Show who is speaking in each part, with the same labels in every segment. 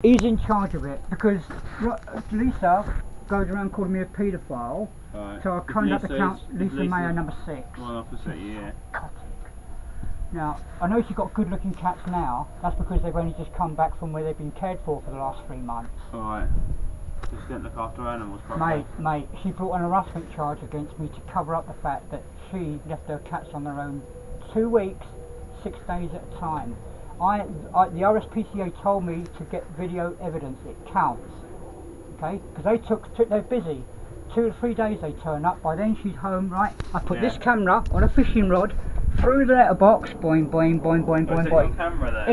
Speaker 1: He's in charge of it because Lisa goes around calling me a paedophile.
Speaker 2: Right.
Speaker 1: So I climbed up the count. Lisa Meyer, number 6.
Speaker 2: Well, officer, yeah.
Speaker 1: Psychotic. Now, I know she's got good looking cats now. That's because they've only just come back from where they've been cared for the last 3 months.
Speaker 2: Alright. Just didn't look after animals properly.
Speaker 1: Mate, she brought an harassment charge against me to cover up the fact that she left her cats on their own 2 weeks, 6 days at a time. The RSPCA told me to get video evidence. It counts, okay? Because they're busy. 2 or 3 days they turn up. By then she's home, right? I put this camera on a fishing rod through the letterbox. Boing, boing, boing, boing, boing, boing.
Speaker 2: Camera there?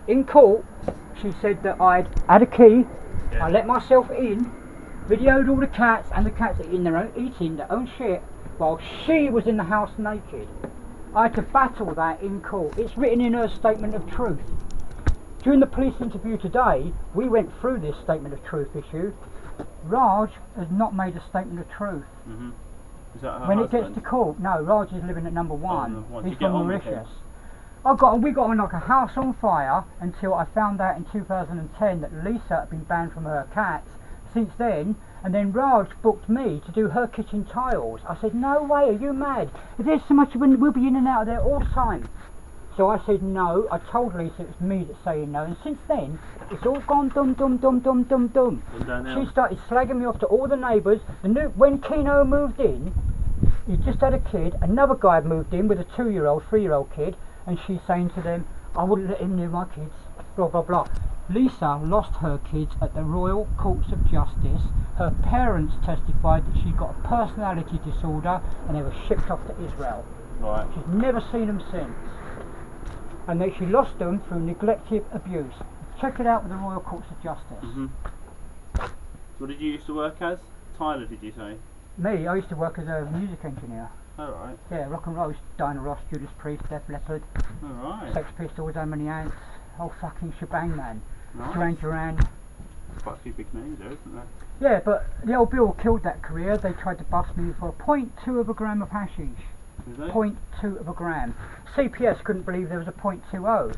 Speaker 1: In court, she said that I'd had a key.
Speaker 2: Yeah.
Speaker 1: I let myself in, videoed all the cats, and the cats eating their own shit, while she was in the house naked. I had to battle that in court. It's written in her statement of truth. During the police interview today, we went through this statement of truth issue. Raj has not made a statement of truth.
Speaker 2: Mm-hmm. Is that her
Speaker 1: when
Speaker 2: husband?
Speaker 1: it gets to court, no, Raj is living at number 1.
Speaker 2: Oh,
Speaker 1: He's from Mauritius. We got on like a house on fire until I found out in 2010 that Lisa had been banned from her cats. Since then, and then Raj booked me to do her kitchen tiles. I said, no way, are you mad? If there's so much, we'll be in and out of there all the time. So I said no. I told Lisa it was me that's saying no, and since then it's all gone dum dum dum dum dum dum. She started slagging me off to all the neighbours. When Keno moved in, he just had a kid. Another guy had moved in with a 2-year-old, 3-year-old kid, and she's saying to them, I wouldn't let him near my kids. Blah blah blah. Lisa lost her kids at the Royal Courts of Justice. Her parents testified that she got a personality disorder and they were shipped off to Israel.
Speaker 2: Right.
Speaker 1: She's never seen them since. And that she lost them through neglective abuse. Check it out with the Royal Courts of Justice.
Speaker 2: Mm-hmm. What did you used to work as? Tyler, did you say?
Speaker 1: Me, I used to work as a music engineer.
Speaker 2: Alright.
Speaker 1: Yeah, rock and roll, Dinah Ross, Judas Priest, Def Leppard,
Speaker 2: Alright.
Speaker 1: Sex Pistols, How Many Ants, whole fucking shebang, man.
Speaker 2: Nice.
Speaker 1: Duran Duran.
Speaker 2: Quite a few big names there, isn't there?
Speaker 1: Yeah, but the old Bill killed that career. They tried to bust me for 0.2 of a gram of hashish. 0.2 of a gram. CPS couldn't believe there was a 0.20,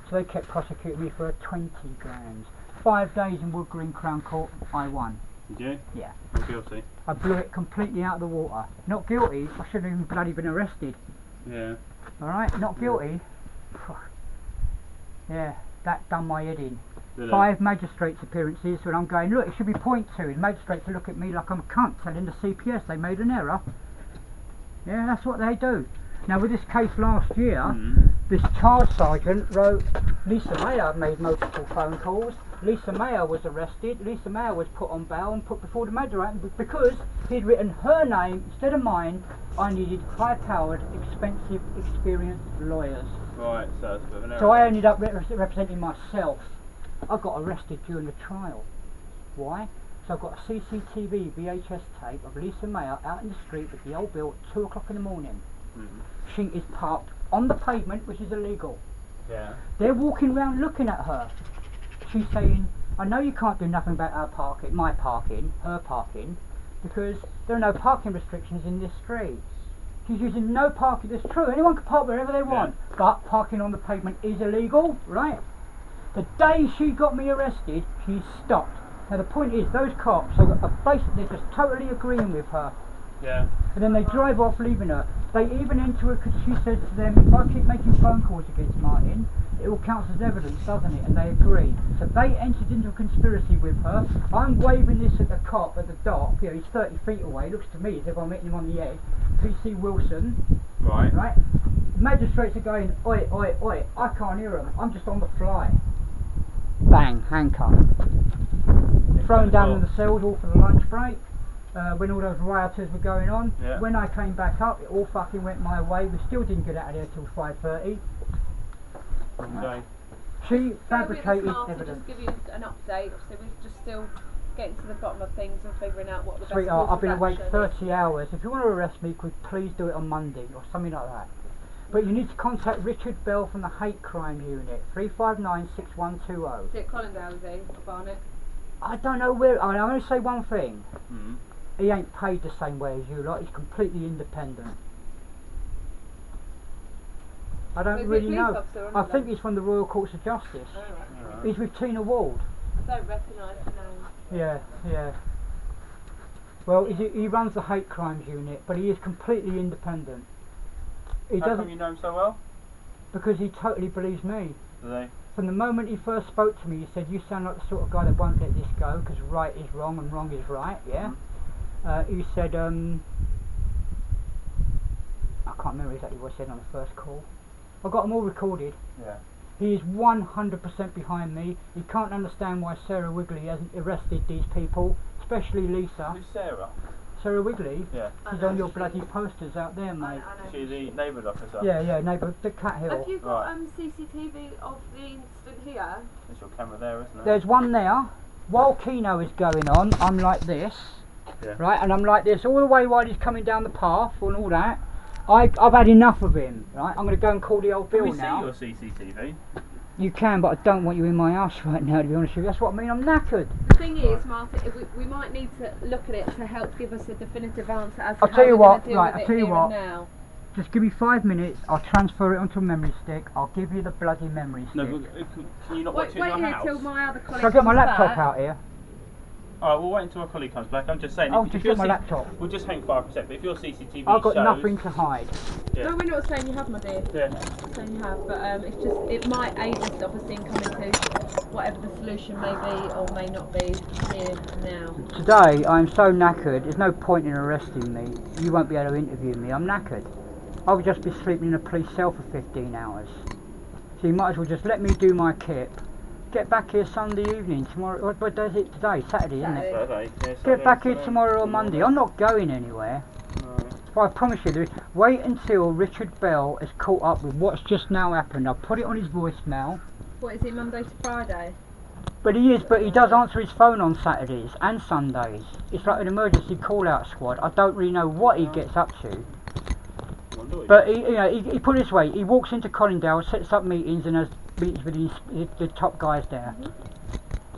Speaker 1: so they kept prosecuting me for 20 grams. 5 days in Wood Green Crown Court, I won.
Speaker 2: Did you?
Speaker 1: Yeah.
Speaker 2: Not guilty?
Speaker 1: I blew it completely out of the water. Not guilty, I shouldn't have even bloody been arrested.
Speaker 2: Yeah.
Speaker 1: Alright, not guilty. Yeah, that done my head in.
Speaker 2: Did
Speaker 1: 5 magistrates appearances when I'm going, look, it should be 0.2. The magistrates look at me like I'm a cunt, telling the CPS they made an error. Yeah, that's what they do. Now with this case last year, this charge sergeant wrote, Lisa Meyer made multiple phone calls. Lisa Meyer was arrested. Lisa Meyer was put on bail and put before the magistrate because he'd written her name instead of mine. I needed high-powered, expensive, experienced lawyers.
Speaker 2: Right, so it's a bit of an error.
Speaker 1: So I ended up representing myself. I got arrested during the trial. Why? So I've got a CCTV VHS tape of Lisa Meyer out in the street with the old bill at 2 o'clock in the morning. She is parked on the pavement, which is illegal.
Speaker 2: Yeah.
Speaker 1: They're walking around looking at her. She's saying, I know you can't do nothing about our parking, my parking, her parking, because there are no parking restrictions in this street. She's using no parking. That's true, anyone can park wherever they want, but parking on the pavement is illegal, right? The day she got me arrested, she stopped. Now the point is, those cops are basically just totally agreeing with her.
Speaker 2: Yeah.
Speaker 1: And then they drive off leaving her. They even enter it because she says to them, if I keep making phone calls against Martin, it all counts as evidence, doesn't it? And they agree. So they entered into a conspiracy with her. I'm waving this at the cop at the dock. You know, he's 30 feet away. It looks to me as if I'm hitting him on the head. PC Wilson.
Speaker 2: Right.
Speaker 1: Right? The magistrates are going, oi, oi, oi. I can't hear them. I'm just on the fly. Bang, handcuff. Thrown down in the cells all for the lunch break. When all those rioters were going on.
Speaker 2: Yeah.
Speaker 1: When I came back up, it all fucking went my way. We still didn't get out of there till 5:30.
Speaker 2: Okay.
Speaker 1: She fabricated
Speaker 3: to
Speaker 1: evidence.
Speaker 3: just give you an update. So we're just still getting to the bottom of things and figuring out what the best
Speaker 1: Sweetheart,
Speaker 3: course
Speaker 1: I've been
Speaker 3: of
Speaker 1: awake
Speaker 3: action
Speaker 1: 30 hours. If you want to arrest me, could you please do it on Monday or something like that. But you need to contact Richard Bell from the Hate Crime Unit, 359-6120.
Speaker 3: Is it Collindale, is he, or Barnet?
Speaker 1: I don't know where. I'm going to say one thing.
Speaker 2: Mm-hmm.
Speaker 1: He ain't paid the same way as you lot. He's completely independent. I don't
Speaker 3: So is he a
Speaker 1: really
Speaker 3: police
Speaker 1: know.
Speaker 3: officer or
Speaker 1: I
Speaker 3: not
Speaker 1: think
Speaker 3: then?
Speaker 1: he's from the Royal Courts of Justice.
Speaker 3: Oh, right.
Speaker 2: Alright.
Speaker 1: He's with Tina Ward.
Speaker 3: I don't recognise the name.
Speaker 1: Yeah, yeah. Well, he runs the hate crimes unit, but he is completely independent. He
Speaker 2: How
Speaker 1: doesn't,
Speaker 2: come you know him so well?
Speaker 1: because he totally believes me.
Speaker 2: Do they?
Speaker 1: From the moment he first spoke to me, he said, "You sound like the sort of guy that won't let this go, because right is wrong and wrong is right." Yeah. He said, I can't remember exactly what he said on the first call. I got them all recorded.
Speaker 2: Yeah.
Speaker 1: He is 100% behind me. He can't understand why Sarah Wigley hasn't arrested these people, especially Lisa.
Speaker 2: Who's Sarah?
Speaker 1: Sarah Wigley,
Speaker 2: Yeah.
Speaker 1: she's on your bloody posters out there, mate.
Speaker 2: Is she the neighbourhood officer?
Speaker 1: Yeah, neighbour, the Cat Hill.
Speaker 3: Have you got
Speaker 2: Right.
Speaker 3: CCTV of the incident here?
Speaker 2: There's your camera there, isn't it?
Speaker 1: There's one there. While Keno is going on, I'm like this,
Speaker 2: Yeah.
Speaker 1: right? And I'm like this all the way while he's coming down the path and all that. I've had enough of him, right? I'm going to go and call the old
Speaker 2: Can
Speaker 1: Bill
Speaker 2: we
Speaker 1: now.
Speaker 2: see your CCTV?
Speaker 1: You can, but I don't want you in my house right now, to be honest with you. That's what I mean, I'm knackered.
Speaker 3: The thing is, Martin, we might need to look at it to help give us a definitive answer as to
Speaker 1: I'll
Speaker 3: how
Speaker 1: tell you
Speaker 3: we're
Speaker 1: what,
Speaker 3: going to deal
Speaker 1: right,
Speaker 3: with
Speaker 1: I'll
Speaker 3: it
Speaker 1: tell you
Speaker 3: here
Speaker 1: what.
Speaker 3: and now.
Speaker 1: Just give me 5 minutes, I'll transfer it onto a memory stick, I'll give you the bloody memory stick.
Speaker 2: No, but can you not watch it
Speaker 3: Wait
Speaker 2: in your
Speaker 3: here
Speaker 2: house?
Speaker 3: till my other colleague
Speaker 1: Shall I get my
Speaker 3: comes
Speaker 1: laptop
Speaker 3: back.
Speaker 1: out here?
Speaker 2: Alright, we'll wait until our colleague comes back. I'm just saying.
Speaker 1: I'll
Speaker 2: if
Speaker 1: just
Speaker 2: your
Speaker 1: get my
Speaker 2: C-
Speaker 1: laptop.
Speaker 2: We'll just hang fire for a sec, but if your CCTV
Speaker 1: I've got
Speaker 2: shows,
Speaker 1: nothing to hide.
Speaker 2: Yeah.
Speaker 3: No, we're not saying you have, my dear.
Speaker 2: Yeah.
Speaker 3: Not saying you have, but it's just, it might aid us obviously in coming to whatever the solution may be or may not be here now.
Speaker 1: Today, I'm so knackered, there's no point in arresting me. You won't be able to interview me, I'm knackered. I'll just be sleeping in a police cell for 15 hours. So you might as well just let me do my kip. Get back here Sunday evening, tomorrow, what day is it today? Saturday, isn't it?
Speaker 2: Saturday. Yeah,
Speaker 1: Get back here tomorrow or Monday. I'm not going anywhere. But I promise you, wait until Richard Bell is caught up with what's just now happened. I'll put it on his voicemail.
Speaker 3: What is it, Monday to Friday?
Speaker 1: But he does answer his phone on Saturdays and Sundays. It's like an emergency call-out squad. I don't really know what he gets up to. But he put it this way: he walks into Collindale, sets up meetings, and has meetings with the top guys there.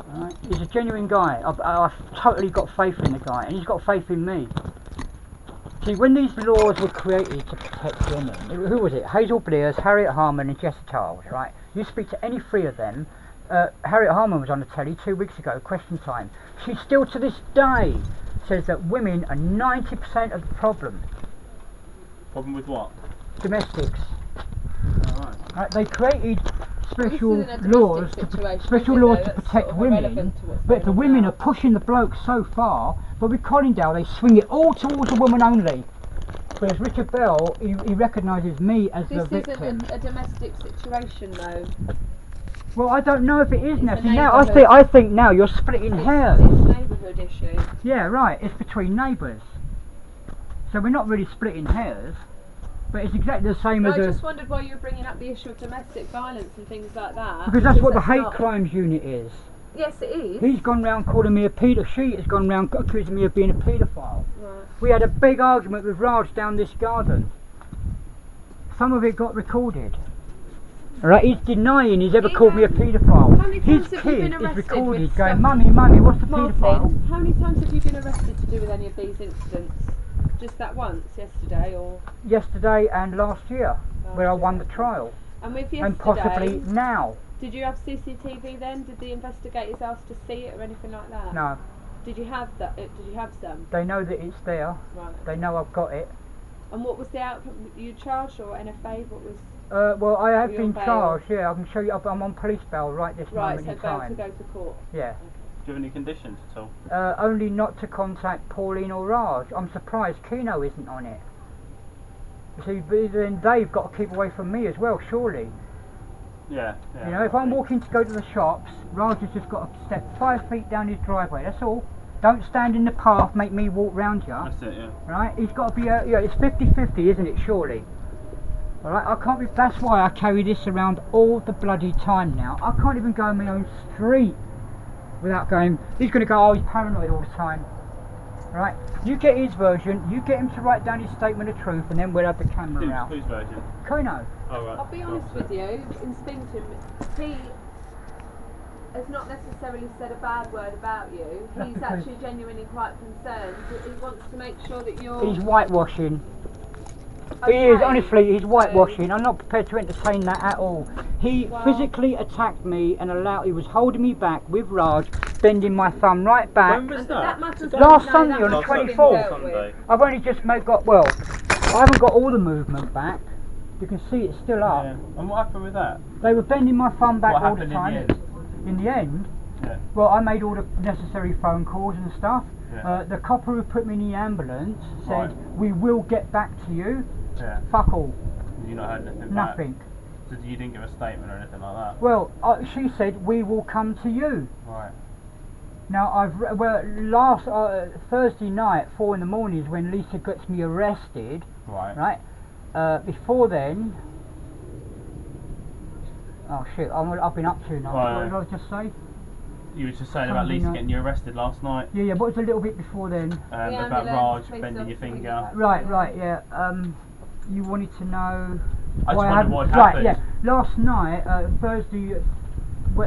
Speaker 1: Right? He's a genuine guy. I've totally got faith in the guy, and he's got faith in me. See, when these laws were created to protect women, who was it? Hazel Blears, Harriet Harman, and Jessica Charles. Right? You speak to any three of them. Harriet Harman was on the telly 2 weeks ago, Question Time. She still to this day says that women are 90% of the problem.
Speaker 2: Problem with what?
Speaker 1: Domestics.
Speaker 2: Alright.
Speaker 1: Right, they created special
Speaker 3: This isn't a
Speaker 1: laws,
Speaker 3: domestic situation,
Speaker 1: special
Speaker 3: is it,
Speaker 1: laws
Speaker 3: though?
Speaker 1: to
Speaker 3: That's
Speaker 1: protect
Speaker 3: sort of
Speaker 1: women.
Speaker 3: irrelevant to what's
Speaker 1: But
Speaker 3: going
Speaker 1: the
Speaker 3: on
Speaker 1: women
Speaker 3: now.
Speaker 1: are pushing the blokes so far. But with Collindale, they swing it all towards the woman only. Whereas Richard Bell, he recognises me as the
Speaker 3: This
Speaker 1: victim.
Speaker 3: isn't a domestic situation, though.
Speaker 1: Well, I don't know if it is
Speaker 3: It's
Speaker 1: now.
Speaker 3: a
Speaker 1: See, now
Speaker 3: neighbourhood.
Speaker 1: I think now you're splitting hairs.
Speaker 3: It's a neighbourhood issue.
Speaker 1: Yeah, right. It's between neighbours. So we're not really splitting hairs. But it's exactly the same
Speaker 3: No,
Speaker 1: as
Speaker 3: I
Speaker 1: a...
Speaker 3: just wondered why you were bringing up the issue of domestic violence and things like that.
Speaker 1: Because that's what the hate
Speaker 3: not-
Speaker 1: crimes unit is.
Speaker 3: Yes, it is.
Speaker 1: He's gone round calling me a paedophile. She has gone round accusing me of being a paedophile.
Speaker 3: Right.
Speaker 1: We had a big argument with Raj down this garden. Some of it got recorded. Alright, he's denying he's ever called me a paedophile.
Speaker 3: How many
Speaker 1: His
Speaker 3: times have you
Speaker 1: kid
Speaker 3: been
Speaker 1: is
Speaker 3: arrested
Speaker 1: recorded
Speaker 3: with
Speaker 1: going,
Speaker 3: stuff-
Speaker 1: Mummy, Mummy, what's the paedophile?
Speaker 3: Martin, how many times have you been arrested to do with any of these incidents? Just that once, yesterday, or?
Speaker 1: Yesterday and last year, where I won the trial.
Speaker 3: And with yesterday,
Speaker 1: And possibly now.
Speaker 3: did you have CCTV then? Did the investigators ask to see it or anything like that?
Speaker 1: No,
Speaker 3: Did you have that? Did you have some?
Speaker 1: they know that it's there.
Speaker 3: Right.
Speaker 1: They know I've got it.
Speaker 3: And what was the outcome? You charged or NFA? What was?
Speaker 1: Well, I have
Speaker 3: Were you
Speaker 1: been
Speaker 3: on bail?
Speaker 1: charged, yeah, I can show you, I'm on police bail right this
Speaker 3: Right,
Speaker 1: moment
Speaker 3: so
Speaker 1: in
Speaker 3: bail to
Speaker 1: time.
Speaker 3: go to court.
Speaker 1: Yeah.
Speaker 2: Do you have any conditions at all?
Speaker 1: Only not to contact Pauline or Raj. I'm surprised Keno isn't on it. You see, but then they've got to keep away from me as well, surely.
Speaker 2: Yeah.
Speaker 1: You know, if I'm walking to go to the shops, Raj has just got to step 5 feet down his driveway, that's all. Don't stand in the path, make me walk round you.
Speaker 2: That's it, yeah.
Speaker 1: Right? He's got to be, it's 50-50, isn't it, surely? Alright, I can't be, that's why I carry this around all the bloody time now. I can't even go on my own street without going, he's going to go, oh, he's paranoid all the time. Right? You get his version, you get him to write down his statement of truth, and then we'll have the camera out.
Speaker 2: Whose version?
Speaker 1: Keno.
Speaker 2: Oh, right.
Speaker 3: I'll be honest with you, in speaking to him, he has not necessarily said a bad word about you.
Speaker 1: That's
Speaker 3: He's
Speaker 1: because-
Speaker 3: actually genuinely quite concerned. He wants to make sure that you're...
Speaker 1: He's whitewashing. He is,
Speaker 3: Okay.
Speaker 1: honestly, he's whitewashing. I'm not prepared to entertain that at all. He physically attacked me and he was holding me back with Raj, bending my thumb right back.
Speaker 2: When was
Speaker 3: And
Speaker 2: that?
Speaker 3: matters
Speaker 1: Last
Speaker 3: no,
Speaker 1: Sunday
Speaker 3: that
Speaker 1: on the
Speaker 3: must have been
Speaker 1: 24th.
Speaker 3: dealt with.
Speaker 2: Sunday.
Speaker 1: I've only just I haven't got all the movement back. You can see it's still up.
Speaker 2: Yeah. And what happened with that?
Speaker 1: They were bending my thumb back
Speaker 2: What
Speaker 1: all the
Speaker 2: happened
Speaker 1: time. In the end,
Speaker 2: Yeah.
Speaker 1: well, I made all the necessary phone calls and stuff.
Speaker 2: Yeah.
Speaker 1: The copper who put me in the ambulance said,
Speaker 2: Right.
Speaker 1: "We will get back to you."
Speaker 2: Yeah.
Speaker 1: Fuck all.
Speaker 2: You not heard anything back?
Speaker 1: Nothing.
Speaker 2: So you didn't give a statement or anything like that?
Speaker 1: Well, she said, "We will come to you."
Speaker 2: Right.
Speaker 1: Now, last Thursday night, 4 in the morning, is when Lisa gets me arrested.
Speaker 2: Right.
Speaker 1: Right. Before then, oh shit, I've been up to now.
Speaker 2: Right.
Speaker 1: What did I just say?
Speaker 2: You were just saying about
Speaker 1: Sunday
Speaker 2: Lisa
Speaker 1: night.
Speaker 2: getting you arrested last night.
Speaker 1: Yeah, but it was a little bit before then.
Speaker 3: The
Speaker 2: About
Speaker 3: ambulance,
Speaker 2: Raj bending your finger.
Speaker 1: Right, yeah. You wanted to know
Speaker 2: I just
Speaker 1: why
Speaker 2: wondered what
Speaker 1: right,
Speaker 2: happened.
Speaker 1: yeah. Last night, Thursday,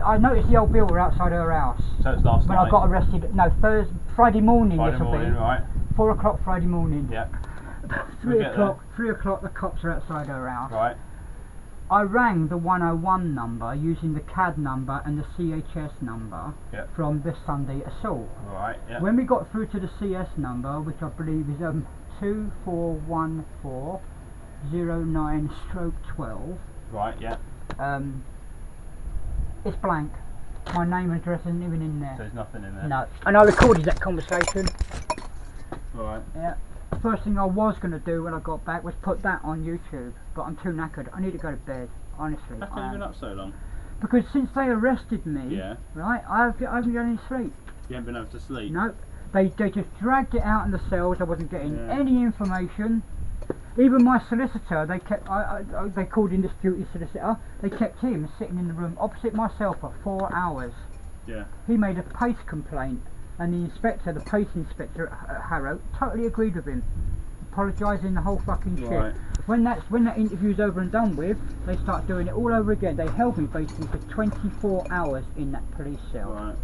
Speaker 1: I noticed the old bill were outside her house.
Speaker 2: So it's last
Speaker 1: When
Speaker 2: night.
Speaker 1: I got arrested, no, Friday morning,
Speaker 2: Friday
Speaker 1: this'll
Speaker 2: morning,
Speaker 1: be.
Speaker 2: right?
Speaker 1: 4 o'clock Friday morning.
Speaker 2: Yeah.
Speaker 1: 3
Speaker 2: We'll get
Speaker 1: o'clock, 3 o'clock, the cops are outside her house.
Speaker 2: Right.
Speaker 1: I rang the 101 number using the CAD number and the CHS number
Speaker 2: Yeah.
Speaker 1: from the Sunday assault.
Speaker 2: Right. Yeah.
Speaker 1: When we got through to the CS number, which I believe is 241409/12,
Speaker 2: Right. Yeah.
Speaker 1: it's blank. My name and address isn't even in
Speaker 2: So
Speaker 1: there.
Speaker 2: there's nothing in there.
Speaker 1: No. And I recorded that conversation.
Speaker 2: Right.
Speaker 1: Yeah. First thing I was going to do when I got back was put that on YouTube, but I'm too knackered. I need to go to bed, honestly.
Speaker 2: How come
Speaker 1: I
Speaker 2: you been
Speaker 1: am.
Speaker 2: up so long?
Speaker 1: Because since they arrested me,
Speaker 2: Yeah.
Speaker 1: right, I haven't got any sleep.
Speaker 2: You haven't been able to sleep.
Speaker 1: No, they just dragged it out in the cells. I wasn't getting
Speaker 2: Yeah.
Speaker 1: any information. Even my solicitor, they kept. They called in this duty solicitor. They kept him sitting in the room opposite myself for 4 hours.
Speaker 2: Yeah.
Speaker 1: He made a pace complaint, and the inspector, the pace inspector at Harrow, totally agreed with him, apologising the whole fucking shit.
Speaker 2: Right.
Speaker 1: When that interview's over and done with, they start doing it all over again. They held me basically for 24 hours in that police cell.
Speaker 2: Right.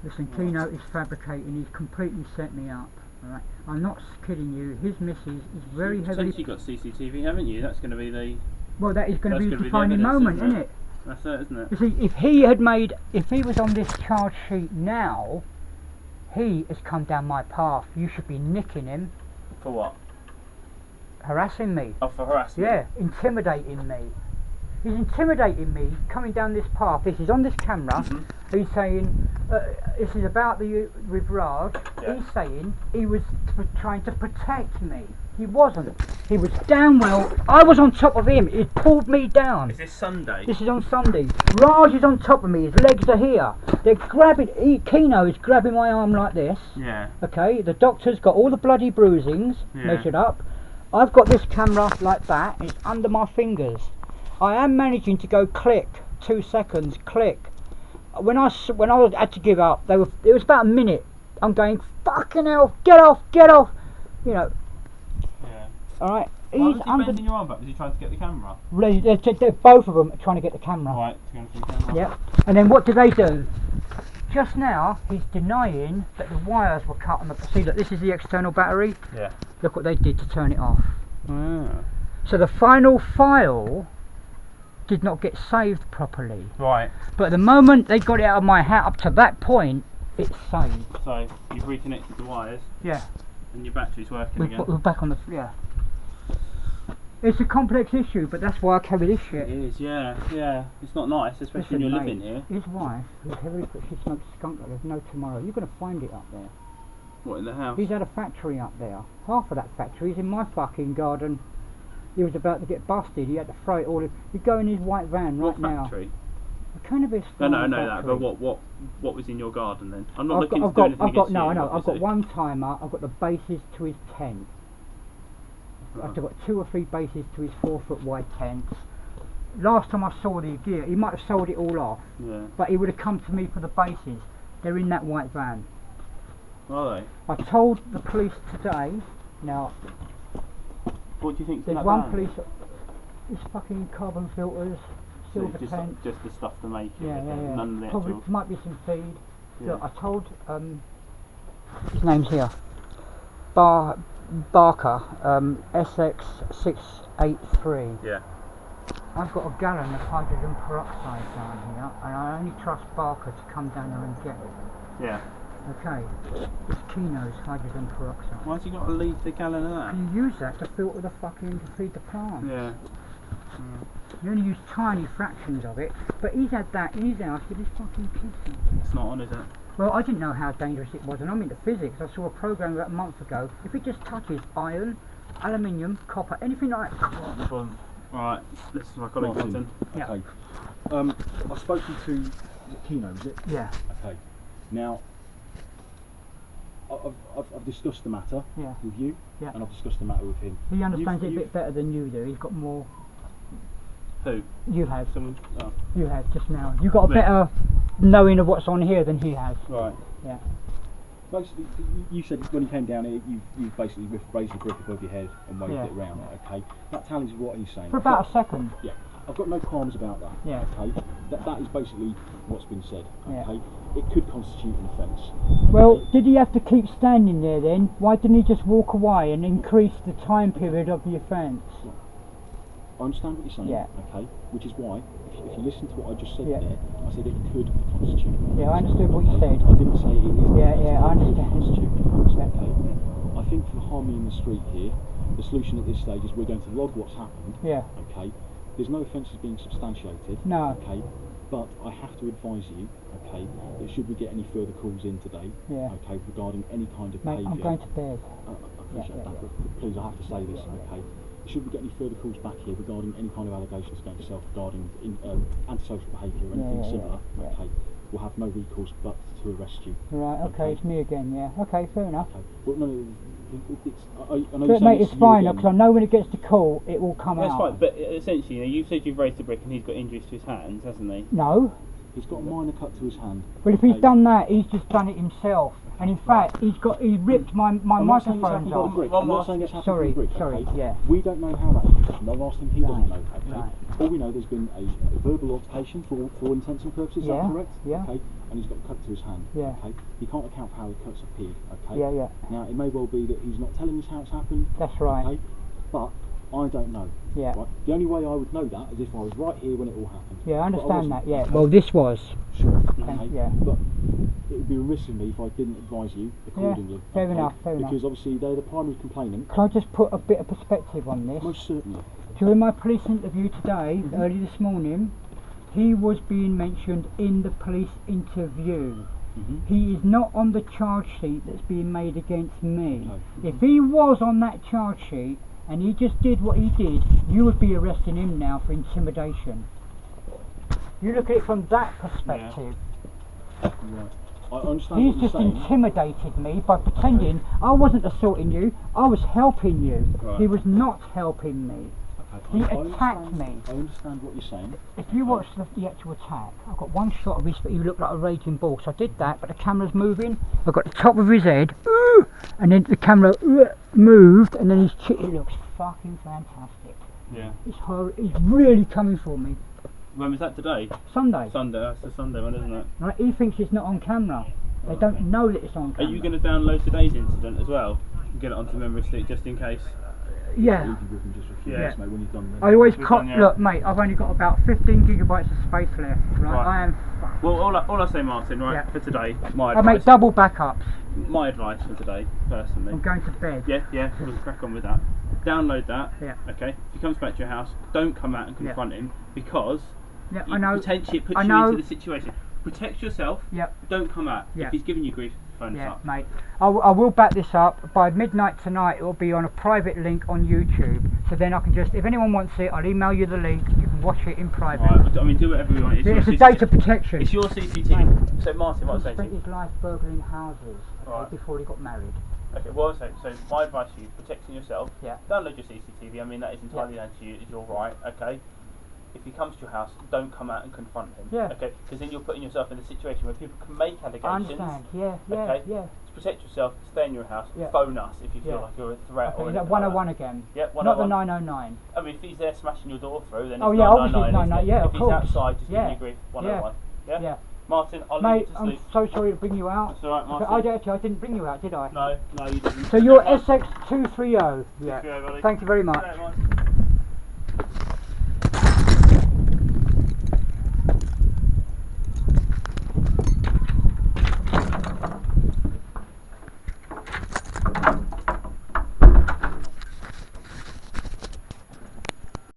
Speaker 1: Listen, Keno is fabricating. He's completely set me up. Alright, I'm not kidding you. His missus is very heavily.
Speaker 2: You've got CCTV, haven't you? That's going to be the.
Speaker 1: Well, that is going to
Speaker 2: That's
Speaker 1: be
Speaker 2: gonna
Speaker 1: the
Speaker 2: be the
Speaker 1: defining
Speaker 2: evidence,
Speaker 1: moment,
Speaker 2: isn't
Speaker 1: isn't
Speaker 2: it?
Speaker 1: it?
Speaker 2: That's it, isn't it?
Speaker 1: You see, if he was on this charge sheet now, he has come down my path. You should be nicking him,
Speaker 2: For what?
Speaker 1: harassing me.
Speaker 2: Oh, for harassment.
Speaker 1: Yeah, intimidating me. He's intimidating me coming down this path. This is on this camera. He's saying, this is about with Raj.
Speaker 2: Yeah.
Speaker 1: He's saying he was trying to protect me. He wasn't. He was down well. I was on top of him. He pulled me down.
Speaker 2: Is this Sunday?
Speaker 1: This is on Sunday. Raj is on top of me. His legs are here. They're grabbing. Keno is grabbing my arm like this.
Speaker 2: Yeah.
Speaker 1: Okay. The doctor's got all the bloody bruisings measured up. I've got this camera like that. And it's under my fingers. I am managing to go click. 2 seconds. Click. When I had to give up, it was about a minute. I'm going, fucking hell, get off, you know.
Speaker 2: Yeah.
Speaker 1: All right.
Speaker 2: Why was he bending your arm back? Was he trying to get the camera?
Speaker 1: They're both of them are trying to get the camera.
Speaker 2: Right, to go and see the camera.
Speaker 1: Yep. And then what do they do? Just now, he's denying that the wires were cut on the. See, look, this is the external battery.
Speaker 2: Yeah.
Speaker 1: Look what they did to turn it off.
Speaker 2: Ah.
Speaker 1: So the final file did not get saved properly.
Speaker 2: Right.
Speaker 1: But the moment they got it out of my hat up to that point, it's saved.
Speaker 2: So you've reconnected the wires
Speaker 1: Yeah.
Speaker 2: and your battery's working again.
Speaker 1: We're back on the. Yeah. It's a complex issue, but that's why I carry this shit.
Speaker 2: It is, yeah, yeah. It's not nice, especially when you're living here.
Speaker 1: His wife, who's heavily put, she smokes skunk like there's no tomorrow. You're going to find it up there.
Speaker 2: What, in the house?
Speaker 1: He's had a factory up there. Half of that factory is in my fucking garden. He was about to get busted. He had to throw it all in. You go in his white van right
Speaker 2: what
Speaker 1: now.
Speaker 2: factory?
Speaker 1: A cannabis
Speaker 2: No, I know
Speaker 1: factory.
Speaker 2: that, but what was in your garden then? I'm not
Speaker 1: I've
Speaker 2: looking
Speaker 1: got,
Speaker 2: to do anything
Speaker 1: I've got,
Speaker 2: against
Speaker 1: no,
Speaker 2: you,
Speaker 1: I know. I've got
Speaker 2: obviously.
Speaker 1: one timer. I've got the bases to his tent. I've got 2 or 3 bases to his 4-foot wide tent. Last time I saw the gear, he might have sold it all off,
Speaker 2: Yeah.
Speaker 1: but he would have come to me for the bases. They're in that white van.
Speaker 2: Are they?
Speaker 1: I told the police today. Now,
Speaker 2: What do you think's in
Speaker 1: there's
Speaker 2: that
Speaker 1: one
Speaker 2: van?
Speaker 1: police. It's fucking carbon filters,
Speaker 2: So
Speaker 1: silver
Speaker 2: just,
Speaker 1: tank.
Speaker 2: just the stuff to make it,
Speaker 1: Yeah, yeah, yeah.
Speaker 2: none of the
Speaker 1: Probably
Speaker 2: actual...
Speaker 1: might be some feed.
Speaker 2: Yeah.
Speaker 1: Look, I told His name's here. Barker, SX683.
Speaker 2: Yeah.
Speaker 1: I've got a gallon of hydrogen peroxide down here, and I only trust Barker to come down there and get it.
Speaker 2: Yeah.
Speaker 1: Okay, it's Kino's hydrogen peroxide.
Speaker 2: Why's he got to leave the gallon of that?
Speaker 1: You use that to filter the fucking, to feed the plants.
Speaker 2: Yeah.
Speaker 1: You only use tiny fractions of it, but he's had that in his house with his fucking kids.
Speaker 2: It's not on, is it?
Speaker 1: Well, I didn't know how dangerous it was, and I'm into physics. I saw a program about a month ago. If it just touches iron, aluminium, copper, anything like that.
Speaker 2: Alright, this is my colleague Martin.
Speaker 1: Yeah.
Speaker 4: Okay. I've spoken to Kino, is it?
Speaker 1: Yeah.
Speaker 4: Okay. Now, I've discussed the matter with you, and I've discussed the matter with him.
Speaker 1: He understands it a bit better than you do. He's got more.
Speaker 2: Who?
Speaker 1: You have.
Speaker 2: Someone? Oh.
Speaker 1: You have just now. You've got a better knowing of what's on here than he has.
Speaker 2: Right.
Speaker 1: Yeah.
Speaker 4: Basically, you said when he came down here, you basically raised the brick above your head and waved it around. Okay. That tallies with what he's saying.
Speaker 1: For about a second.
Speaker 4: Yeah. I've got no qualms about that.
Speaker 1: Yeah.
Speaker 4: Okay. That is basically what's been said.
Speaker 1: Yeah.
Speaker 4: Okay. It could constitute an offence.
Speaker 1: Well, did he have to keep standing there then? Why didn't he just walk away and increase the time period of the offence?
Speaker 4: I understand what you're saying, okay, which is why, if you listen to what I just said there, I said it could constitute.
Speaker 1: Yeah, I understood what you said.
Speaker 4: I didn't say it is.
Speaker 1: Yeah, I understand.
Speaker 4: Constitute offence, okay. I think for the harmony in the street here, the solution at this stage is we're going to log what's happened. Yeah. Okay. There's no offences being substantiated. No. Okay. But I have to advise you, okay, that should we get any further calls in today, okay, regarding any kind of behaviour.
Speaker 1: I'm going to bed.
Speaker 4: I appreciate that, but please, I have to say this, okay. Should we get any further calls back here regarding any kind of allegations against yourself regarding antisocial behaviour or anything similar, okay, we'll have no recourse but to arrest you.
Speaker 1: Right, okay, it's me again, okay, fair enough.
Speaker 4: Okay. Well, no, I know
Speaker 1: but mate, it's fine, because I know when it gets to court, it will come out.
Speaker 2: That's fine, but essentially, you know, you've said you've raised the brick and he's got injuries to his hands, hasn't he?
Speaker 1: No.
Speaker 4: He's got a minor cut to his hand.
Speaker 1: Well, if he's done that, he's just done it himself. And in fact, he ripped my microphones off.
Speaker 4: I'm not saying it's happened from brick.
Speaker 1: Sorry,
Speaker 4: okay? We don't know how that happened. I've asked him, he doesn't know. Okay? All we know, there's been a verbal altercation for all intents and purposes. Is that correct? Yeah. Okay. And he's got a cut to his hand. Yeah. Okay. He can't account for how the cuts appeared. Okay. Yeah, yeah. Now it may well be that he's not telling us how it's happened. That's right. Okay. But I don't know. Yeah. Right? The only way I would know that is if I was right here when it all happened. Yeah, I understand that. Yeah. Well, this was. Sure. Okay. Yeah. But it would be remiss of me if I didn't advise you accordingly. Yeah. Fair enough. Fair enough. Because obviously they're the primary complainant. Can I just put a bit of perspective on this? Most certainly. During my police interview today, early this morning, he was being mentioned in the police interview. He is not on the charge sheet that's being made against me. If he was on that charge sheet and he just did what he did, you would be arresting him now for intimidation. You look at it from that perspective. Yeah. Right. I understand. He's just intimidated me by pretending I wasn't assaulting you, I was helping you. Right. He was not helping me. He attacked me. I understand what you're saying. If you watch the actual attack, I've got one shot of his, but he looked like a raging bull. So I did that, but the camera's moving. I've got the top of his head, and then the camera moved, and then it looks fucking fantastic. Yeah. He's really coming for me.
Speaker 2: When was that today? Sunday. Sunday, that's the Sunday one, isn't it?
Speaker 1: Right, he thinks it's not on camera. They don't know that it's on camera.
Speaker 2: Are you going to download today's incident as well? And get it onto memory stick just in case?
Speaker 1: Yeah. I always look, mate, I've only got about 15 gigabytes of space left, right? I am fucked.
Speaker 2: Well, all I say, Martin, right, for today, my advice.
Speaker 1: I make double backups.
Speaker 2: My advice for today, personally.
Speaker 1: I'm going to bed.
Speaker 2: Yeah, we'll crack on with that. Download that, okay? If he comes back to your house, don't come out and confront him, because potentially it puts you into the situation. Protect yourself, don't come out. If he's giving you grief, phone us up. Mate,
Speaker 1: I will back this up. By midnight tonight, it will be on a private link on YouTube. So then I can just, if anyone wants it, I'll email you the link. You can watch it in private.
Speaker 2: Right, I mean, do whatever you want.
Speaker 1: It's a data protection.
Speaker 2: It's your CCTV. So Martin, what I say?
Speaker 1: He spent his life burgling houses before he got married.
Speaker 2: Okay, well, so my advice to you, protecting yourself, download your CCTV. I mean, that is entirely down to you. It's your right, okay? If he comes to your house, don't come out and confront him. Okay, because then you're putting yourself in a situation where people can make allegations.
Speaker 1: I understand. To
Speaker 2: protect yourself, stay in your house. Phone us if you feel like you're a threat.
Speaker 1: Okay, or anything 101 like again.
Speaker 2: Yeah, 101.
Speaker 1: Not the 909.
Speaker 2: I mean, if he's there smashing your door through, then it's
Speaker 1: obviously 999.
Speaker 2: if he's outside, just giving you grief. 101. Martin, I'll leave you to sleep.
Speaker 1: I'm so sorry to bring you out.
Speaker 2: That's alright, Martin.
Speaker 1: I didn't bring you out, did I?
Speaker 2: No, you didn't.
Speaker 1: So you're SX230. Yeah.
Speaker 2: Buddy.
Speaker 1: Thank you very much.